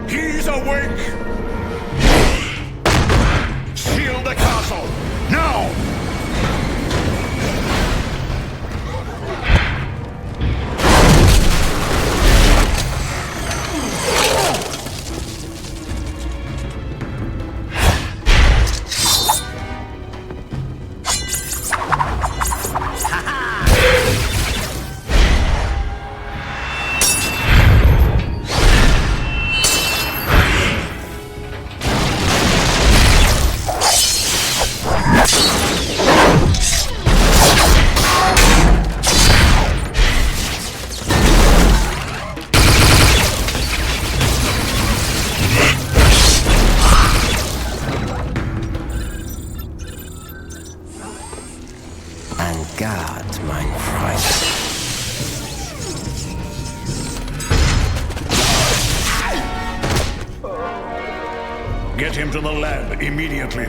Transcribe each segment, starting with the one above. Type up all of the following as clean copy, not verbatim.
He's awake! Shield the castle! Now! Get him to the lab immediately.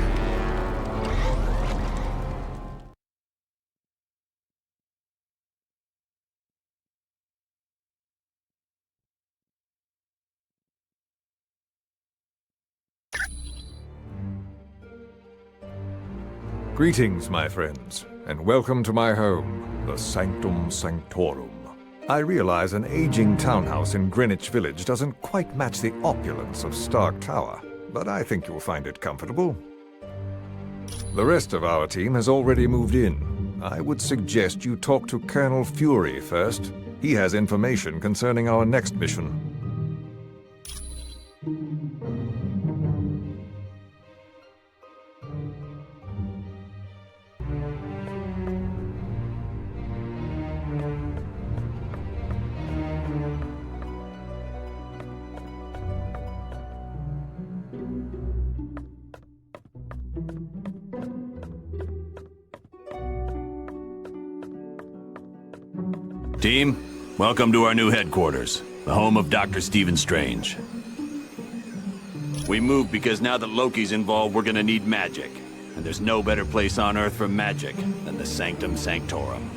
Greetings, my friends, and welcome to my home, the Sanctum Sanctorum. I realize an aging townhouse in Greenwich Village doesn't quite match the opulence of Stark Tower, but I think you'll find it comfortable. The rest of our team has already moved in. I would suggest you talk to Colonel Fury first. He has information concerning our next mission. Team, welcome to our new headquarters, the home of Dr. Stephen Strange. We moved because now that Loki's involved, we're gonna need magic. And there's no better place on Earth for magic than the Sanctum Sanctorum.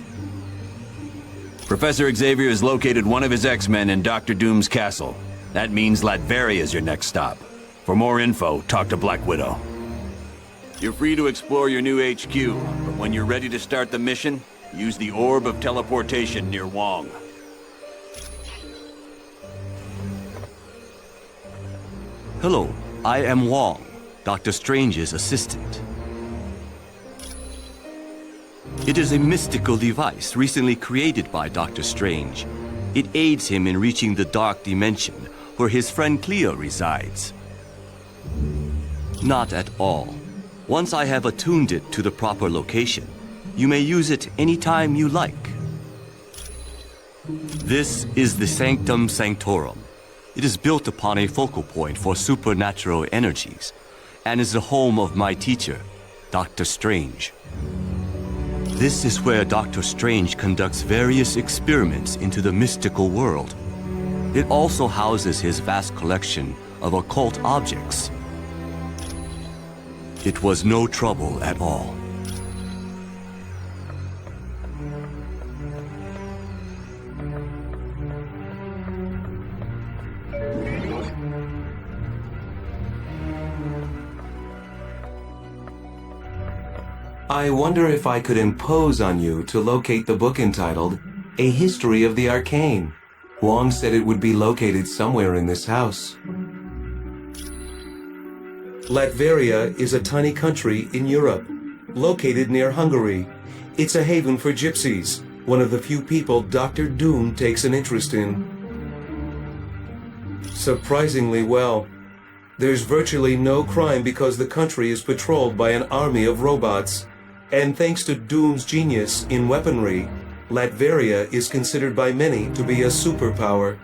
Professor Xavier has located one of his X-Men in Dr. Doom's castle. That means Latveria is your next stop. For more info, talk to Black Widow. You're free to explore your new HQ, but when you're ready to start the mission, use the Orb of Teleportation near Wong. Hello, I am Wong, Dr. Strange's assistant. It is a mystical device recently created by Dr. Strange. It aids him in reaching the dark dimension where his friend Cleo resides. Not at all. Once I have attuned it to the proper location, you may use it anytime you like. This is the Sanctum Sanctorum. It is built upon a focal point for supernatural energies, and is the home of my teacher, Dr. Strange. This is where Dr. Strange conducts various experiments into the mystical world. It also houses his vast collection of occult objects. It was no trouble at all. I wonder if I could impose on you to locate the book entitled A History of the Arcane. Wong said it would be located somewhere in this house. Latveria is a tiny country in Europe, located near Hungary. It's a haven for gypsies, one of the few people Dr. Doom takes an interest in. Surprisingly well. There's virtually no crime because the country is patrolled by an army of robots. And thanks to Doom's genius in weaponry, Latveria is considered by many to be a superpower.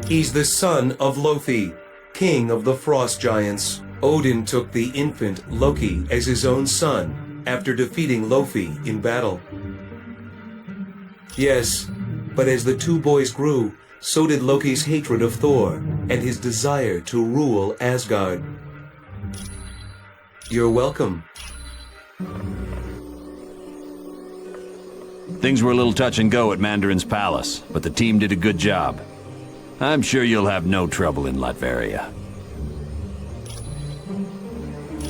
He's the son of Loki, king of the frost giants. Odin took the infant Loki as his own son after defeating Loki in battle. Yes, but as the two boys grew, so did Loki's hatred of Thor and his desire to rule Asgard. You're welcome. Things were a little touch and go at Mandarin's palace, but the team did a good job. I'm sure you'll have no trouble in Latveria.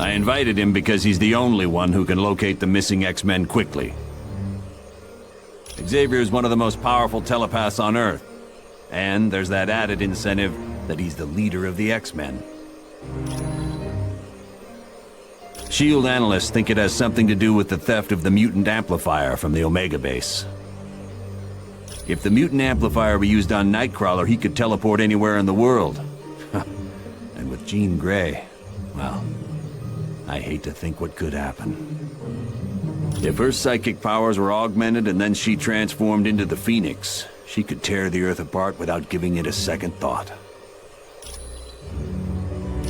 I invited him because he's the only one who can locate the missing X-Men quickly. Xavier is one of the most powerful telepaths on Earth. And there's that added incentive that he's the leader of the X-Men. SHIELD analysts think it has something to do with the theft of the mutant amplifier from the Omega base. If the mutant amplifier were used on Nightcrawler, he could teleport anywhere in the world. And with Jean Grey, well, I hate to think what could happen. If her psychic powers were augmented and then she transformed into the Phoenix, she could tear the Earth apart without giving it a second thought.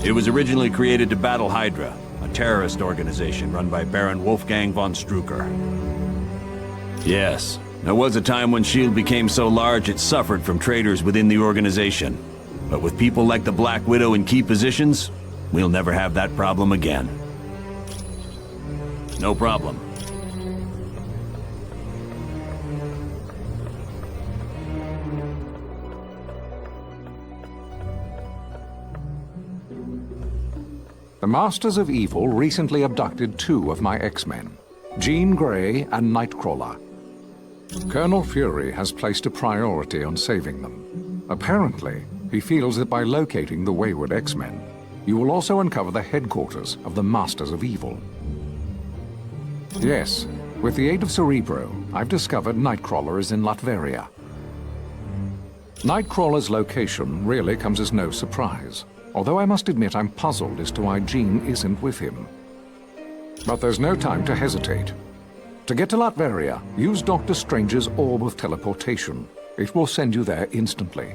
It was originally created to battle Hydra, a terrorist organization run by Baron Wolfgang von Strucker. Yes, there was a time when SHIELD became so large it suffered from traitors within the organization. But with people like the Black Widow in key positions, we'll never have that problem again. No problem. The Masters of Evil recently abducted 2 of my X-Men, Jean Grey and Nightcrawler. Colonel Fury has placed a priority on saving them. Apparently, he feels that by locating the wayward X-Men, you will also uncover the headquarters of the Masters of Evil. Yes, with the aid of Cerebro, I've discovered Nightcrawler is in Latveria. Nightcrawler's location really comes as no surprise, although I must admit I'm puzzled as to why Jean isn't with him. But there's no time to hesitate. To get to Latveria, use Dr. Strange's orb of teleportation. It will send you there instantly.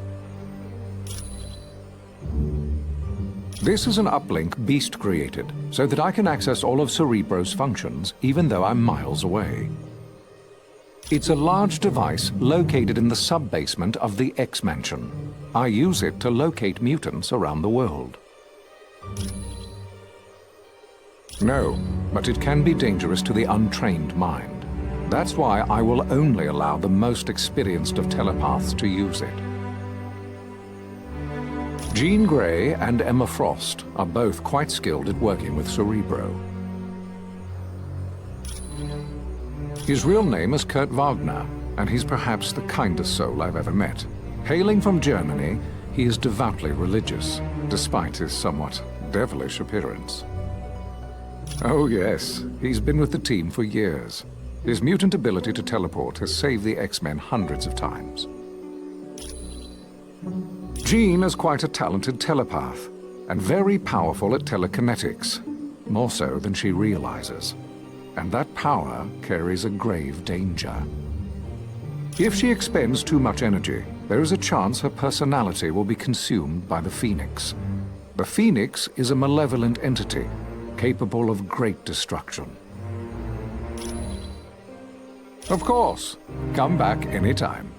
This is an uplink Beast created, so that I can access all of Cerebro's functions, even though I'm miles away. It's a large device located in the sub-basement of the X-Mansion. I use it to locate mutants around the world. No, but it can be dangerous to the untrained mind. That's why I will only allow the most experienced of telepaths to use it. Jean Grey and Emma Frost are both quite skilled at working with Cerebro. His real name is Kurt Wagner, and he's perhaps the kindest soul I've ever met. Hailing from Germany, he is devoutly religious, despite his somewhat devilish appearance. Oh yes, he's been with the team for years. His mutant ability to teleport has saved the X-Men hundreds of times. Jean is quite a talented telepath, and very powerful at telekinetics, more so than she realizes. And that power carries a grave danger. If she expends too much energy, there is a chance her personality will be consumed by the Phoenix. The Phoenix is a malevolent entity, capable of great destruction. Of course, come back anytime.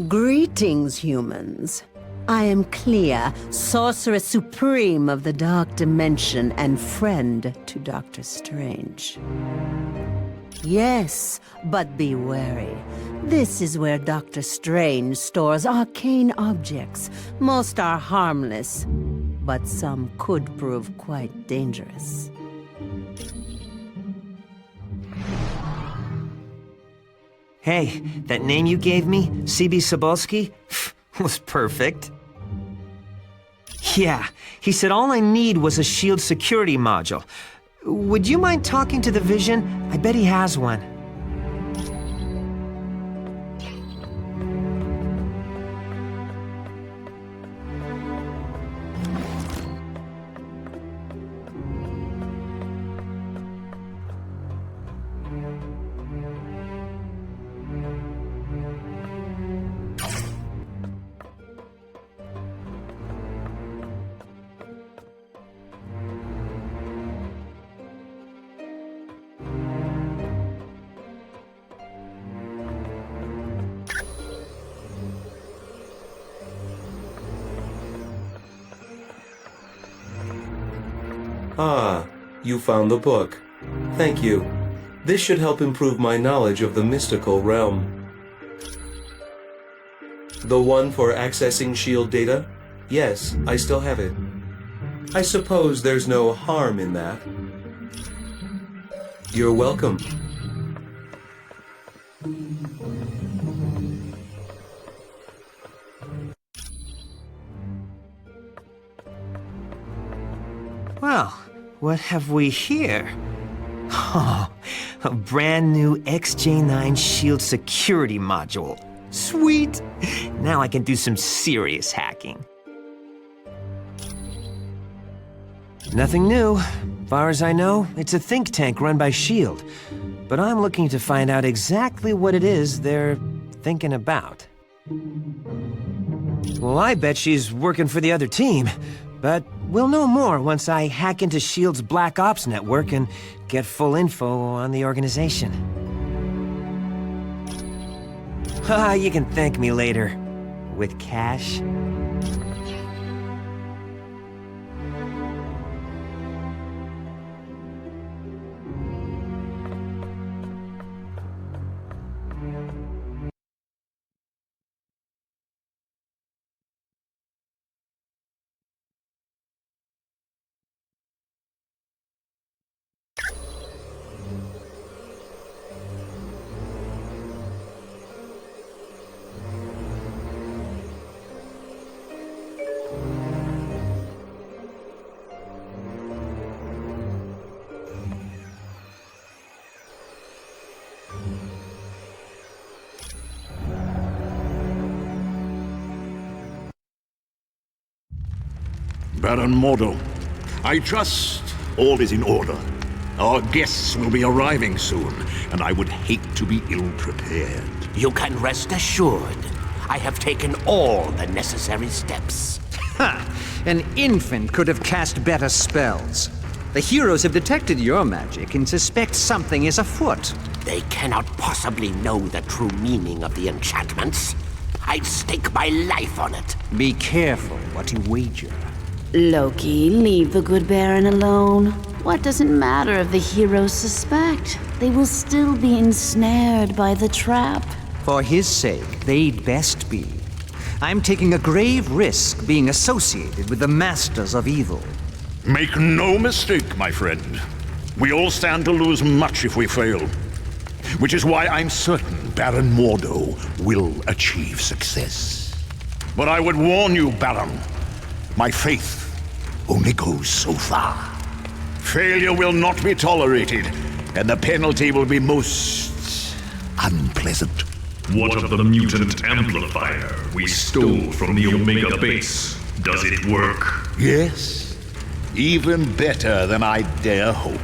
Greetings, humans. I am Clea, Sorceress Supreme of the Dark Dimension and friend to Doctor Strange. Yes, but be wary. This is where Doctor Strange stores arcane objects. Most are harmless, but some could prove quite dangerous. Hey, that name you gave me, C.B. Sobolski, was perfect. Yeah, he said all I need was a SHIELD security module. Would you mind talking to the Vision? I bet he has one. Ah, you found the book. Thank you. This should help improve my knowledge of the mystical realm. The one for accessing SHIELD data? Yes, I still have it. I suppose there's no harm in that. You're welcome. Well, what have we here? Oh, a brand new XJ9 Shield security module. Sweet! Now I can do some serious hacking. Nothing new. Far as I know, it's a think tank run by SHIELD. But I'm looking to find out exactly what it is they're thinking about. Well, I bet she's working for the other team. But we'll know more once I hack into SHIELD's Black Ops network and get full info on the organization. You can thank me later. With cash. Baron Mordo, I trust all is in order. Our guests will be arriving soon, and I would hate to be ill-prepared. You can rest assured. I have taken all the necessary steps. Ha! An infant could have cast better spells. The heroes have detected your magic and suspect something is afoot. They cannot possibly know the true meaning of the enchantments. I'd stake my life on it. Be careful what you wager. Loki, leave the good Baron alone. What does it matter if the heroes suspect? They will still be ensnared by the trap. For his sake, they'd best be. I'm taking a grave risk being associated with the Masters of Evil. Make no mistake, my friend. We all stand to lose much if we fail. Which is why I'm certain Baron Mordo will achieve success. But I would warn you, Baron, my faith only goes so far. Failure will not be tolerated, and the penalty will be most unpleasant. What of the mutant amplifier we stole from the Omega base? Does it work? Yes, even better than I dare hope.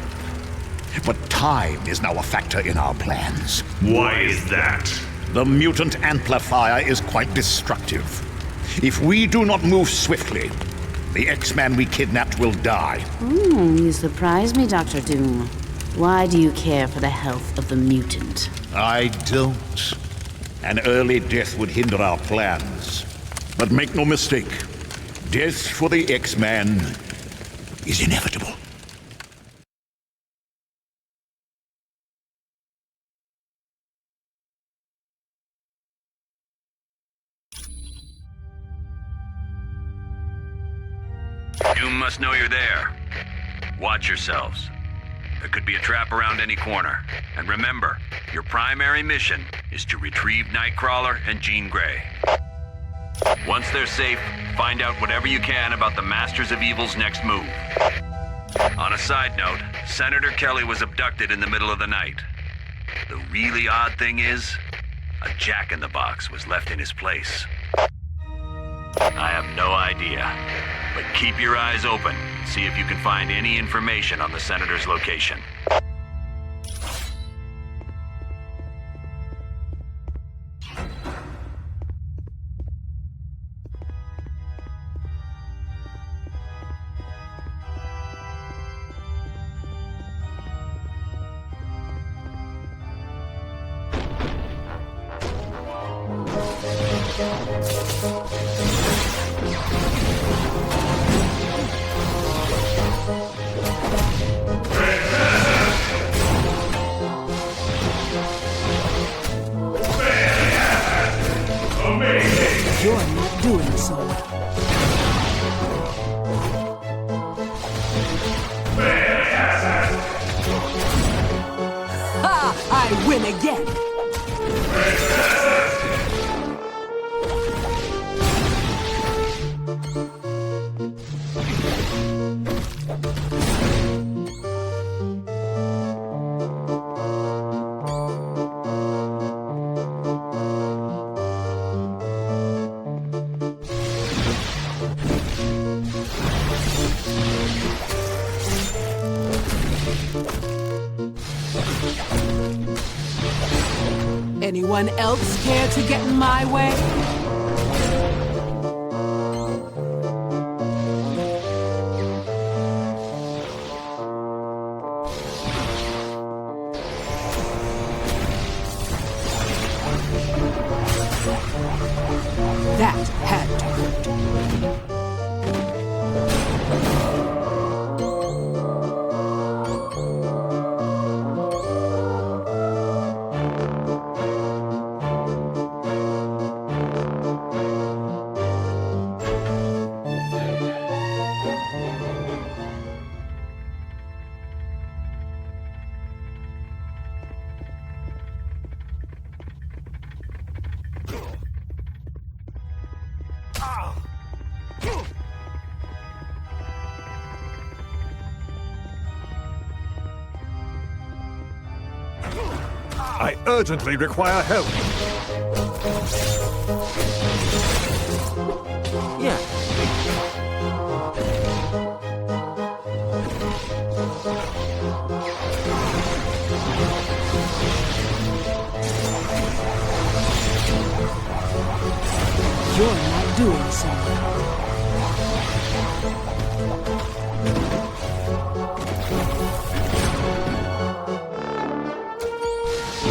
But time is now a factor in our plans. Why is that? The mutant amplifier is quite destructive. If we do not move swiftly, the X-Man we kidnapped will die. You surprise me, Dr. Doom. Why do you care for the health of the mutant? I don't. An early death would hinder our plans. But make no mistake, death for the X-Man is inevitable. Doom must know you're there. Watch yourselves. There could be a trap around any corner. And remember, your primary mission is to retrieve Nightcrawler and Jean Grey. Once they're safe, find out whatever you can about the Masters of Evil's next move. On a side note, Senator Kelly was abducted in the middle of the night. The really odd thing is, a jack-in-the-box was left in his place. I have no idea, but keep your eyes open. See if you can find any information on the Senator's location. You're not doing so well. Ha! I win again! Anyone else care to get in my way? That had to hurt. I urgently require help. Yeah. You're not doing so well.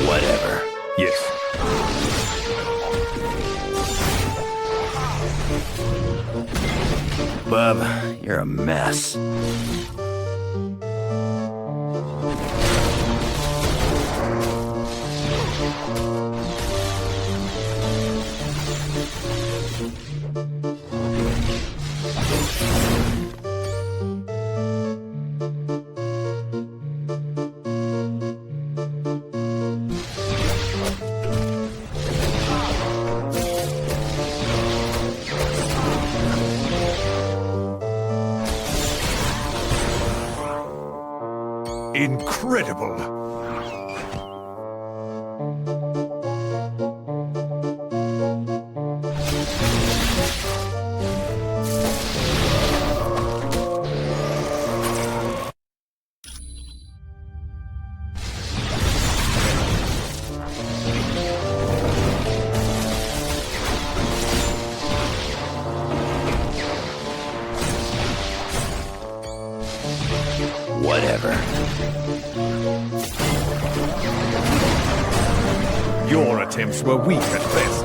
Whatever. Yes. Bub, you're a mess. Incredible! Whatever. Your attempts were weak at best.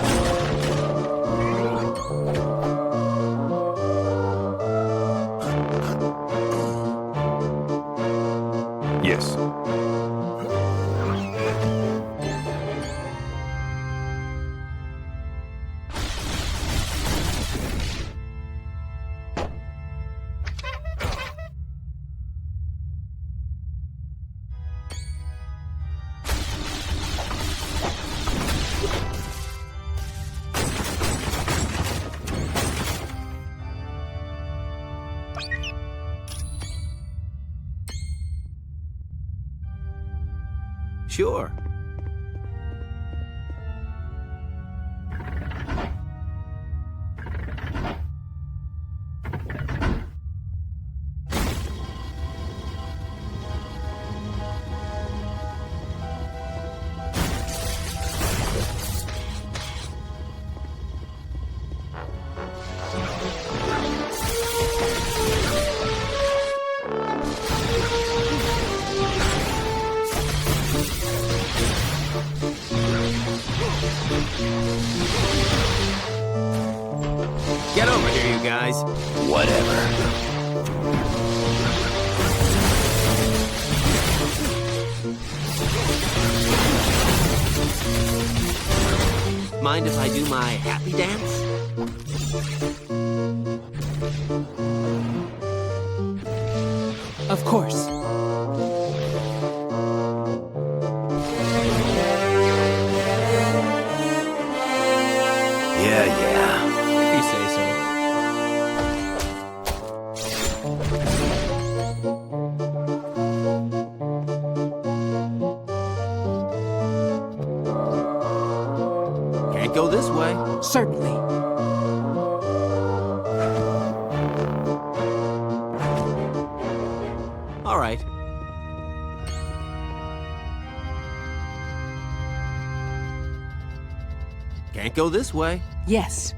Yes. Sure. Get over here, you guys. Whatever. Mind if I do my happy dance? Of course. Yeah. If you say so. Can't go this way. Certainly. All right. Can't go this way. Yes.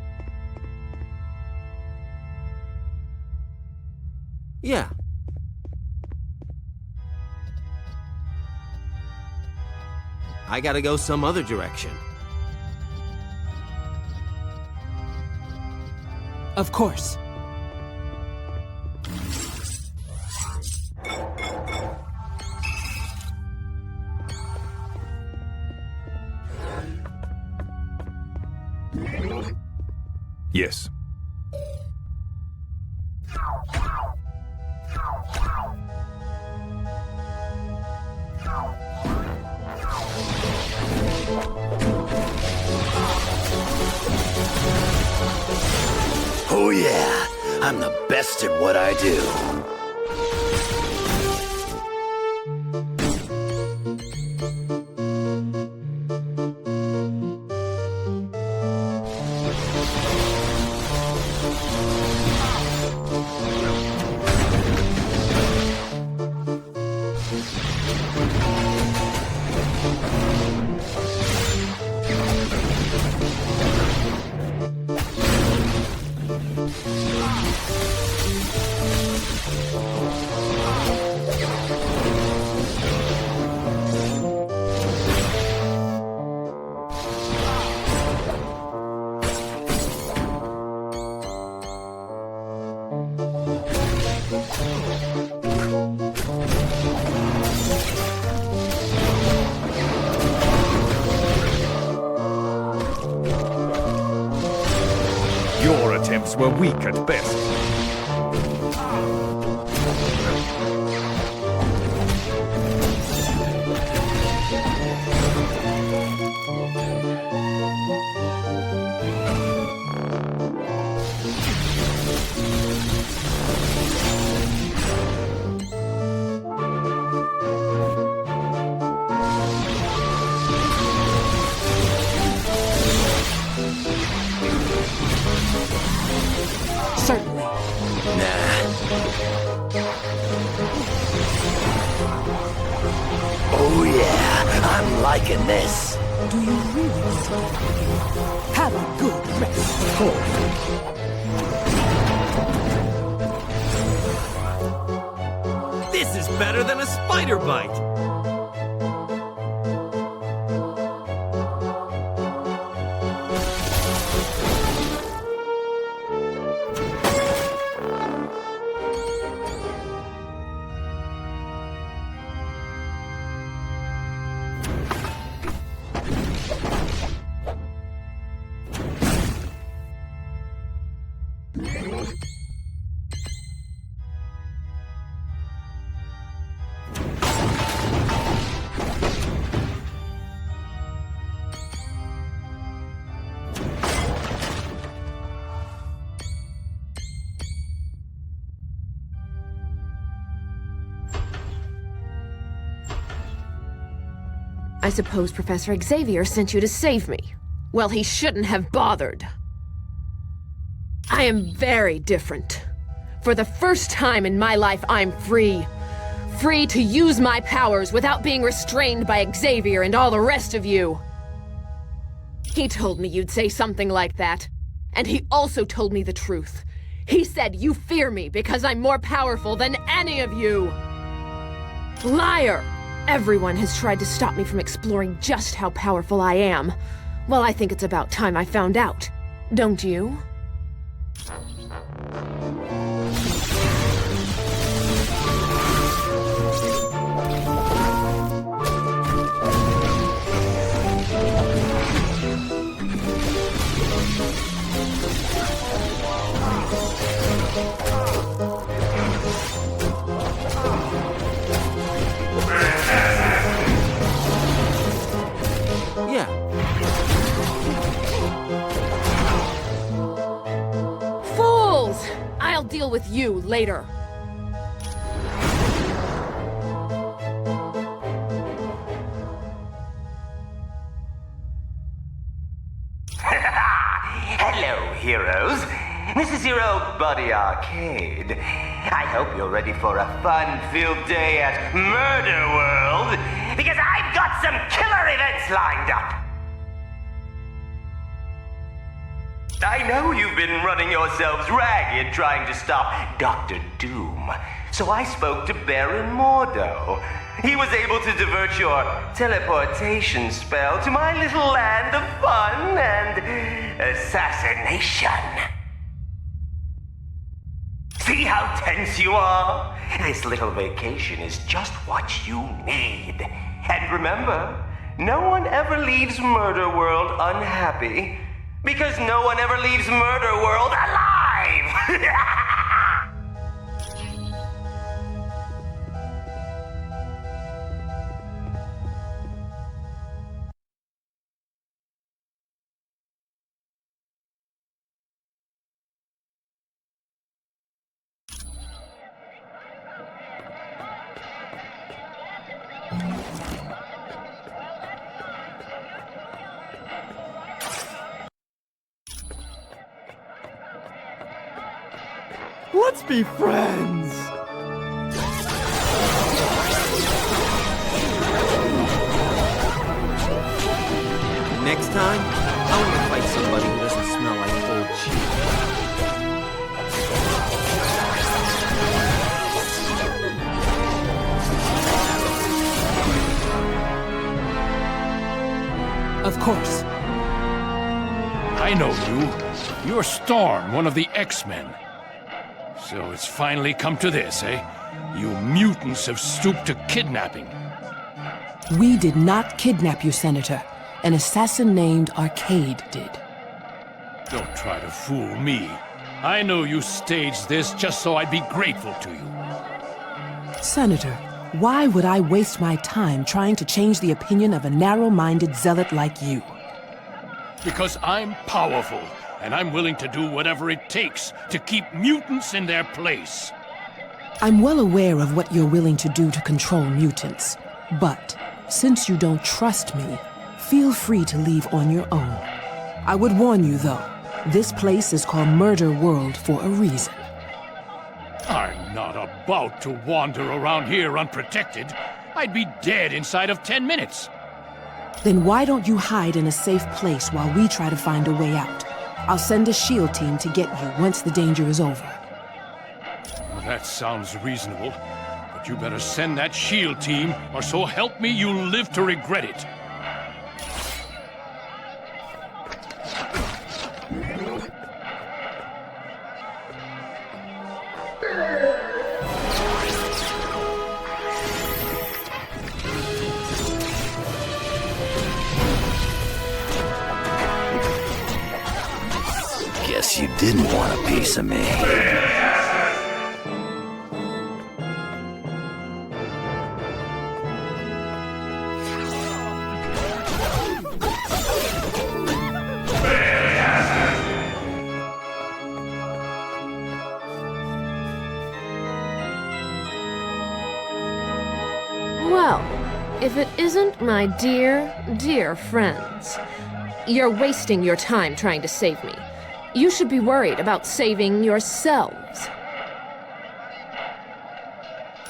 Yeah. I gotta go some other direction. Of course. Yes. Oh yeah, I'm the best at what I do. Your attempts were weak at best. Certainly. Oh yeah, I'm liking this. Do you really want to get again? Have a good rest. Of course. This is better than a spider bite. I suppose Professor Xavier sent you to save me. Well, he shouldn't have bothered. I am very different. For the first time in my life, I'm free. Free to use my powers without being restrained by Xavier and all the rest of you. He told me you'd say something like that. And he also told me the truth. He said you fear me because I'm more powerful than any of you. Liar! Everyone has tried to stop me from exploring just how powerful I am. Well, I think it's about time I found out. Don't you? deal with you later. Hello, heroes. This is your old buddy Arcade. I hope you're ready for a fun-filled day at Murderworld, because I've got some killer events lined up. I know you've been running yourselves ragged trying to stop Dr. Doom, so I spoke to Baron Mordo. He was able to divert your teleportation spell to my little land of fun and assassination. See how tense you are? This little vacation is just what you need. And remember, no one ever leaves Murderworld unhappy, because no one ever leaves Murderworld alive! Let's be friends! Next time, I want to fight somebody who doesn't smell like old cheese. Of course. I know you. You're Storm, one of the X-Men. So it's finally come to this, eh? You mutants have stooped to kidnapping. We did not kidnap you, Senator. An assassin named Arcade did. Don't try to fool me. I know you staged this just so I'd be grateful to you. Senator, why would I waste my time trying to change the opinion of a narrow-minded zealot like you? Because I'm powerful, and I'm willing to do whatever it takes to keep mutants in their place. I'm well aware of what you're willing to do to control mutants. But, since you don't trust me, feel free to leave on your own. I would warn you, though, this place is called Murderworld for a reason. I'm not about to wander around here unprotected. I'd be dead inside of 10 minutes. Then why don't you hide in a safe place while we try to find a way out? I'll send a SHIELD team to get you once the danger is over. Well, that sounds reasonable. But you better send that SHIELD team, or so help me, you'll live to regret it. Guess you didn't want a piece of me. Well, if it isn't my dear, dear friends, you're wasting your time trying to save me. You should be worried about saving yourselves.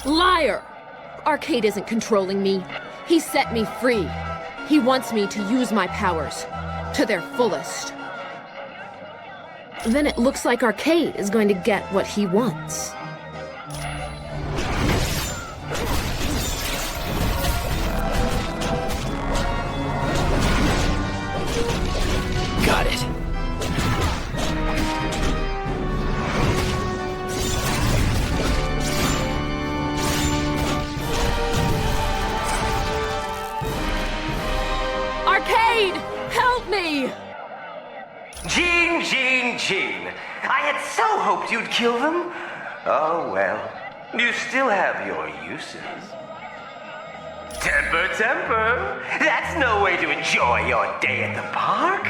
Liar! Arcade isn't controlling me. He set me free. He wants me to use my powers to their fullest. Then it looks like Arcade is going to get what he wants. Got it. Arcade! Help me! Gene! I had so hoped you'd kill them. Oh well, you still have your uses. Temper! That's no way to enjoy your day at the park.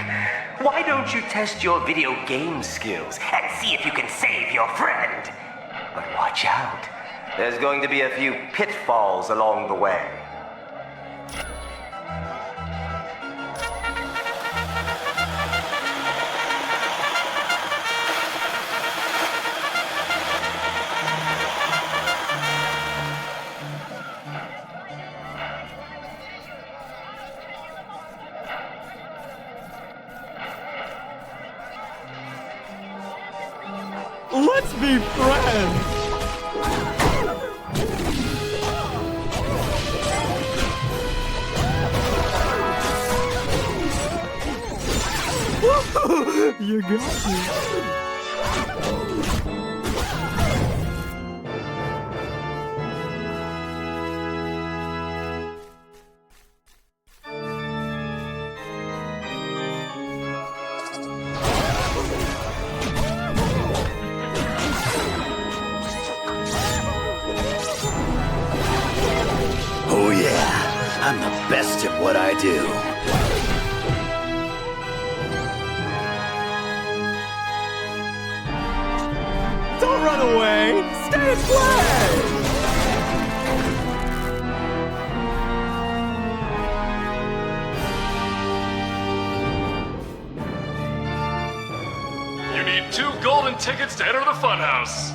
Why don't you test your video game skills and see if you can save your friend? But watch out. There's going to be a few pitfalls along the way. Let's be friends! You got me. Oh yeah, I'm the best at what I do. Don't run away! Stay and play! You need 2 golden tickets to enter the funhouse.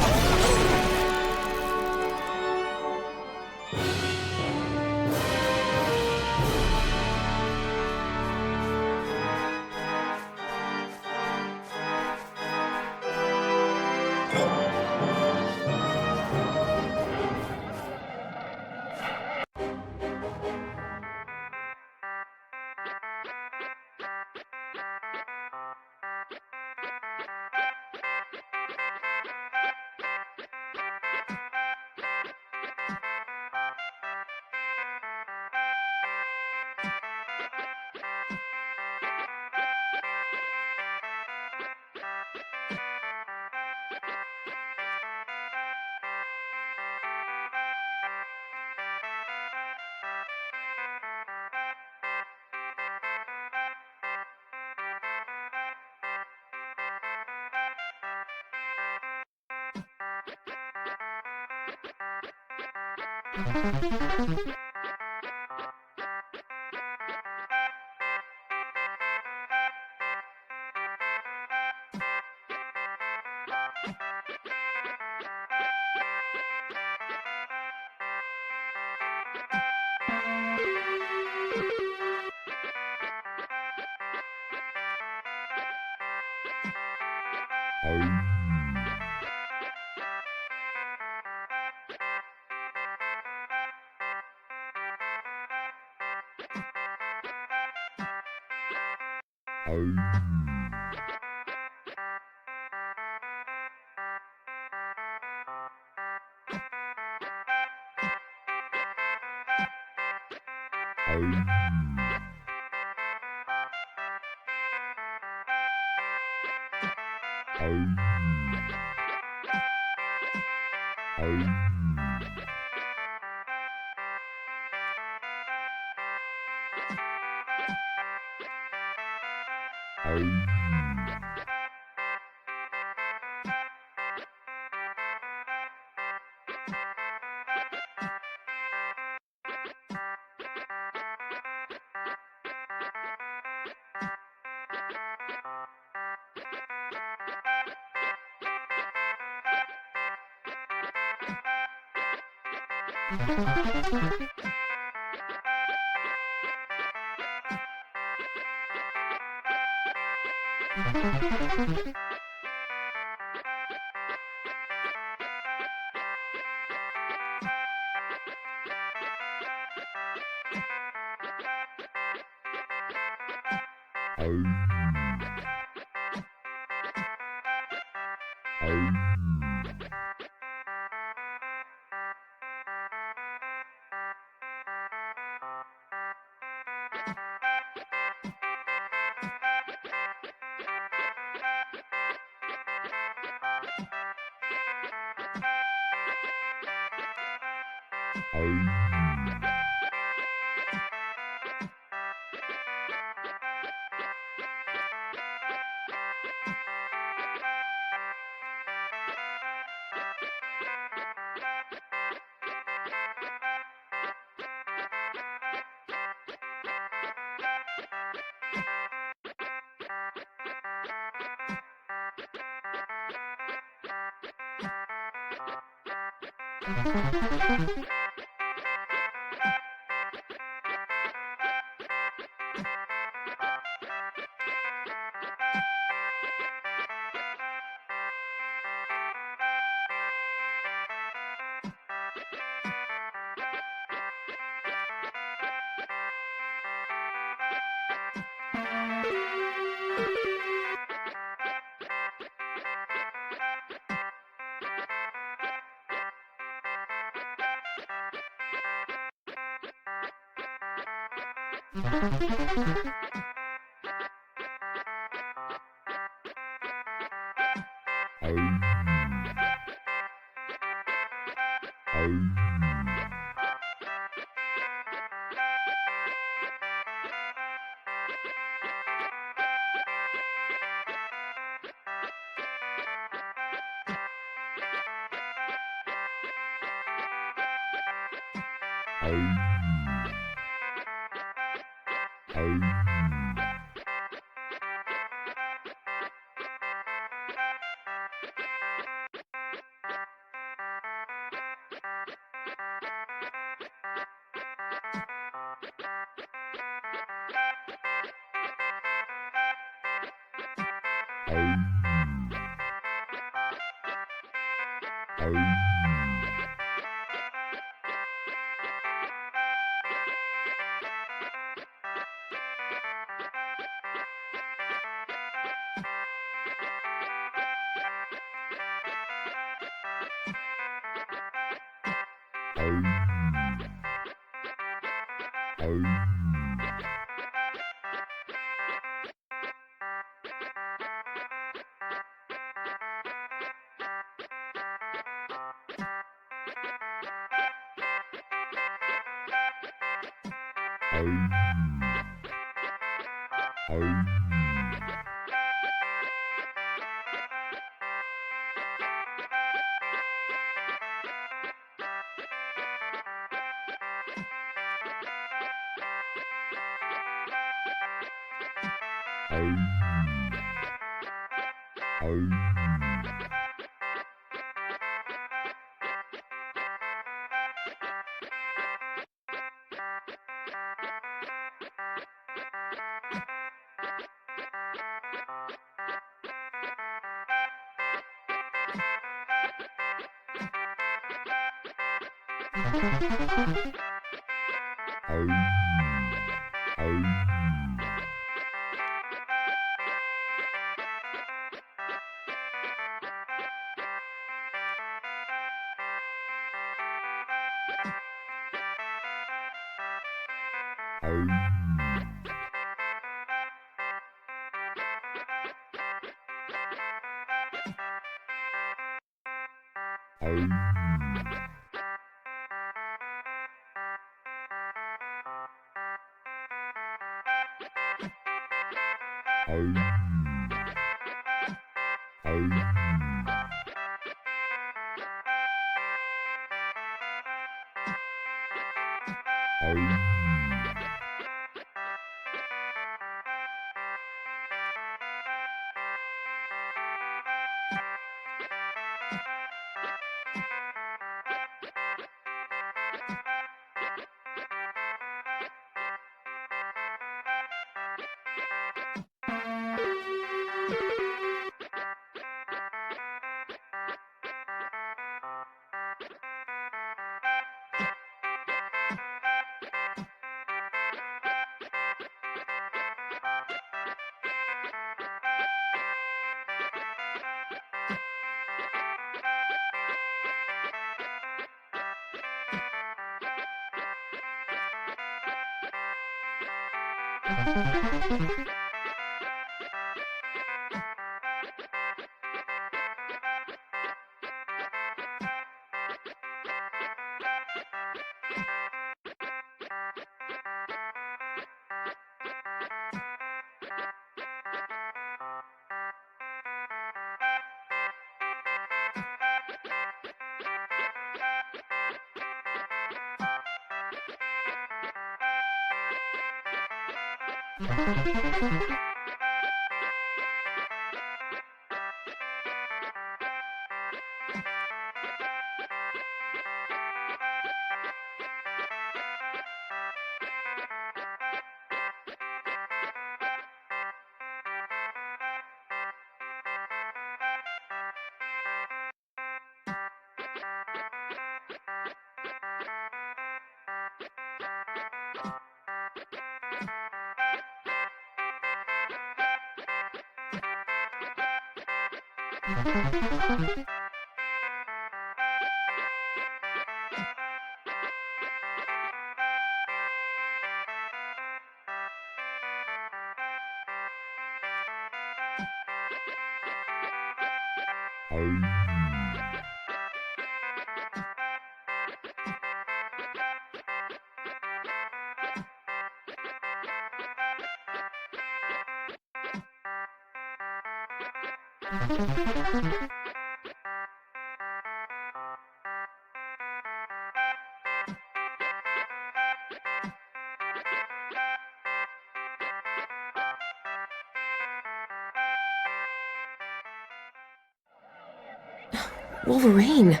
Wolverine,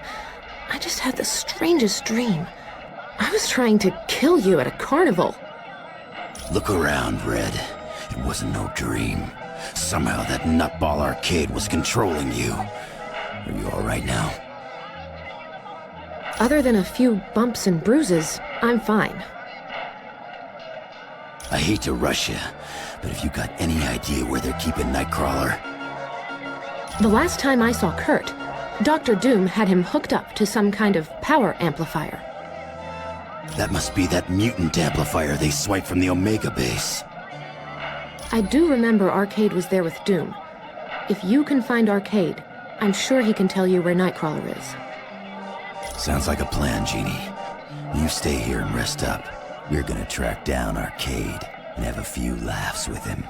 I just had the strangest dream. I was trying to kill you at a carnival. Look around, Red. It wasn't no dream. Somehow that nutball arcade was controlling you. Are you alright now? Other than a few bumps and bruises, I'm fine. I hate to rush you, but if you got any idea where they're keeping Nightcrawler? The last time I saw Kurt, Dr. Doom had him hooked up to some kind of power amplifier. That must be that mutant amplifier they swiped from the Omega base. I do remember Arcade was there with Doom. If you can find Arcade, I'm sure he can tell you where Nightcrawler is. Sounds like a plan, Jeannie. You stay here and rest up. We're gonna track down Arcade and have a few laughs with him.